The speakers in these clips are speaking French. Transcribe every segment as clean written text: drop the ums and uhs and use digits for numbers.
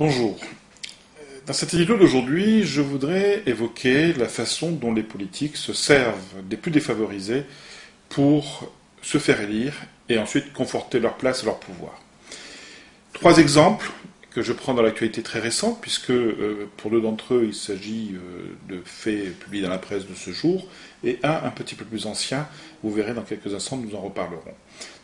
Bonjour. Dans cette édito d'aujourd'hui, je voudrais évoquer la façon dont les politiques se servent des plus défavorisés pour se faire élire et ensuite conforter leur place et leur pouvoir. Trois exemples que je prends dans l'actualité très récente, puisque pour deux d'entre eux, il s'agit de faits publiés dans la presse de ce jour, et un petit peu plus ancien, vous verrez dans quelques instants, nous en reparlerons.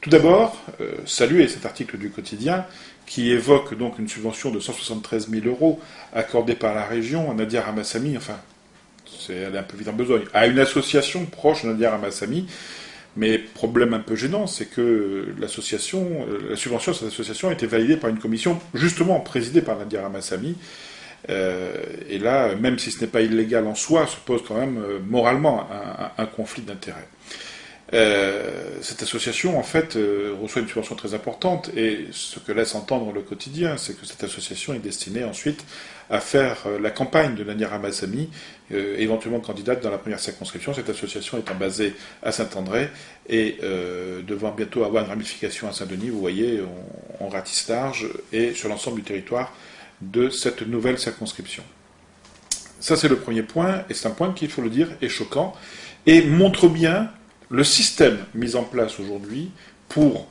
Tout d'abord, saluer cet article du quotidien qui évoque donc une subvention de 173 000 euros accordée par la région à Nadia Ramassamy, enfin, elle est un peu vite en besogne, à une association proche de Nadia Ramassamy. Mais problème un peu gênant, c'est que la subvention de cette association a été validée par une commission justement présidée par Nadia Ramassamy. Et là, même si ce n'est pas illégal en soi, se pose quand même moralement un conflit d'intérêts. Cette association, en fait, reçoit une subvention très importante, et ce que laisse entendre le quotidien, c'est que cette association est destinée ensuite à faire la campagne de Nadia Ramassamy, éventuellement candidate dans la première circonscription, cette association étant basée à Saint-André, et devant bientôt avoir une ramification à Saint-Denis, vous voyez, on ratisse large, et sur l'ensemble du territoire de cette nouvelle circonscription. Ça, c'est le premier point, et c'est un point qui, il faut le dire, est choquant, et montre bien le système mis en place aujourd'hui pour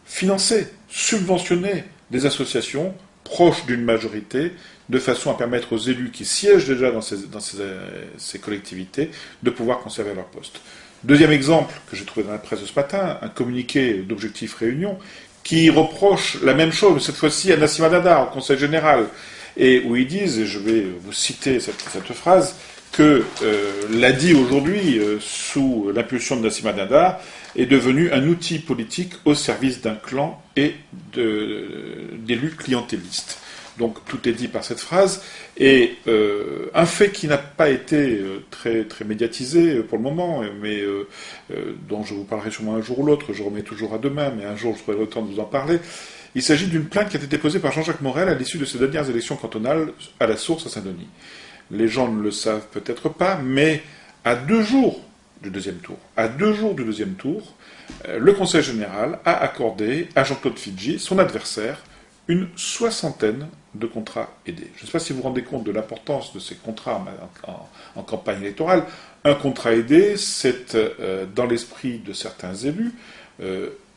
financer, subventionner des associations proches d'une majorité, de façon à permettre aux élus qui siègent déjà dans ces collectivités de pouvoir conserver leur poste. Deuxième exemple que j'ai trouvé dans la presse de ce matin, un communiqué d'Objectif Réunion qui reproche la même chose, cette fois-ci à Nassima Dindar, au Conseil général, et où ils disent, et je vais vous citer cette phrase, que l'ADI aujourd'hui, sous l'impulsion de Nassima Dindar, est devenu un outil politique au service d'un clan et d'élus clientélistes. Donc tout est dit par cette phrase, et un fait qui n'a pas été très médiatisé pour le moment, mais dont je vous parlerai sûrement un jour ou l'autre, je remets toujours à demain, mais un jour je trouverai le temps de vous en parler. Il s'agit d'une plainte qui a été déposée par Jean-Jacques Morel à l'issue de ces dernières élections cantonales à la Source à Saint-Denis. Les gens ne le savent peut-être pas, mais à 2 jours du deuxième tour, le Conseil général a accordé à Jean-Claude Fidji, son adversaire, une 60aine de contrats aidés. Je ne sais pas si vous vous rendez compte de l'importance de ces contrats en campagne électorale. Un contrat aidé, c'est, dans l'esprit de certains élus,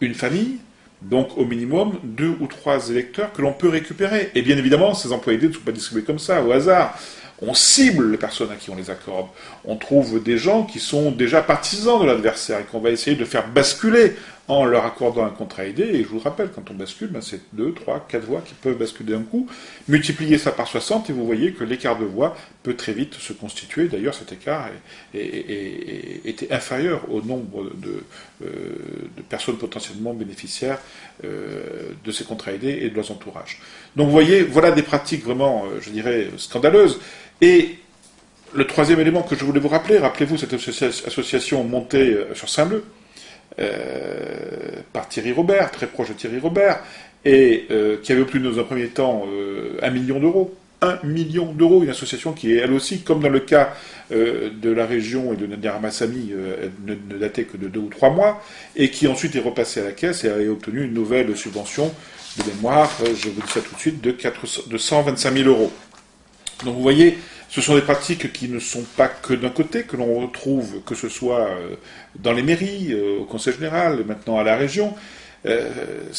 une famille, donc au minimum 2 ou 3 électeurs que l'on peut récupérer. Et bien évidemment, ces emplois aidés ne sont pas distribués comme ça, au hasard. On cible les personnes à qui on les accorde. On trouve des gens qui sont déjà partisans de l'adversaire et qu'on va essayer de faire basculer en leur accordant un contrat aidé. Et je vous rappelle, quand on bascule, c'est 2, 3, 4 voix qui peuvent basculer d'un coup. Multipliez ça par 60 et vous voyez que l'écart de voix peut très vite se constituer. D'ailleurs, cet écart était inférieur au nombre de personnes potentiellement bénéficiaires de ces contrats aidés et de leurs entourages. Donc vous voyez, voilà des pratiques vraiment, je dirais, scandaleuses. Et le troisième élément que je voulais vous rappeler, rappelez-vous cette association montée sur Saint-Leu, par Thierry Robert, très proche de Thierry Robert, et qui avait obtenu dans un premier temps 1 million d'euros. 1 million d'euros, une association qui est elle aussi, comme dans le cas de la région et de Nadia Ramassamy, ne datait que de 2 ou 3 mois, et qui ensuite est repassée à la caisse et a obtenu une nouvelle subvention de mémoire, je vous dis ça tout de suite, de 125 000 euros. Donc vous voyez, ce sont des pratiques qui ne sont pas que d'un côté, que l'on retrouve, que ce soit dans les mairies, au Conseil général, maintenant à la région. Ce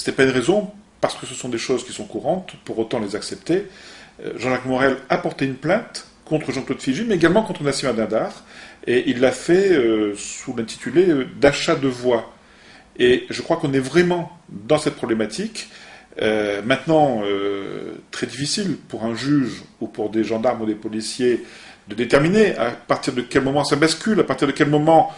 n'est pas une raison, parce que ce sont des choses qui sont courantes, pour autant les accepter. Jean-Jacques Morel a porté une plainte contre Jean-Claude Fidji, mais également contre Nassima Dindar, et il l'a fait sous l'intitulé d'achat de voix. Et je crois qu'on est vraiment dans cette problématique. Maintenant, très difficile pour un juge ou pour des gendarmes ou des policiers de déterminer à partir de quel moment ça bascule, à partir de quel moment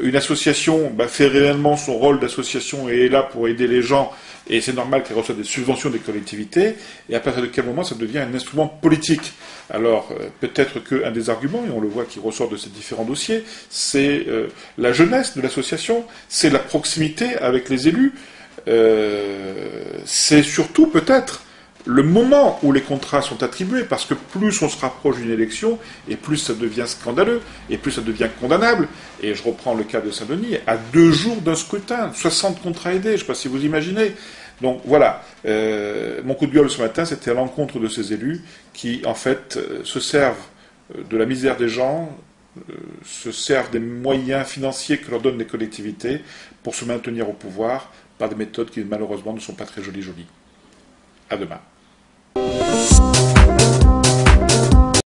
une association fait réellement son rôle d'association et est là pour aider les gens, et c'est normal qu'elle reçoive des subventions des collectivités, et à partir de quel moment ça devient un instrument politique. Alors, peut-être qu'un des arguments, et on le voit qui ressort de ces différents dossiers, c'est la jeunesse de l'association, c'est la proximité avec les élus, c'est surtout peut-être le moment où les contrats sont attribués, parce que plus on se rapproche d'une élection, et plus ça devient scandaleux, et plus ça devient condamnable. Et je reprends le cas de Saint-Denis, à 2 jours d'un scrutin, 60 contrats aidés, je ne sais pas si vous imaginez. Donc voilà, mon coup de gueule ce matin, c'était à l'encontre de ces élus qui, en fait, se servent de la misère des gens, se servent des moyens financiers que leur donnent les collectivités pour se maintenir au pouvoir par des méthodes qui malheureusement ne sont pas très jolies. À demain.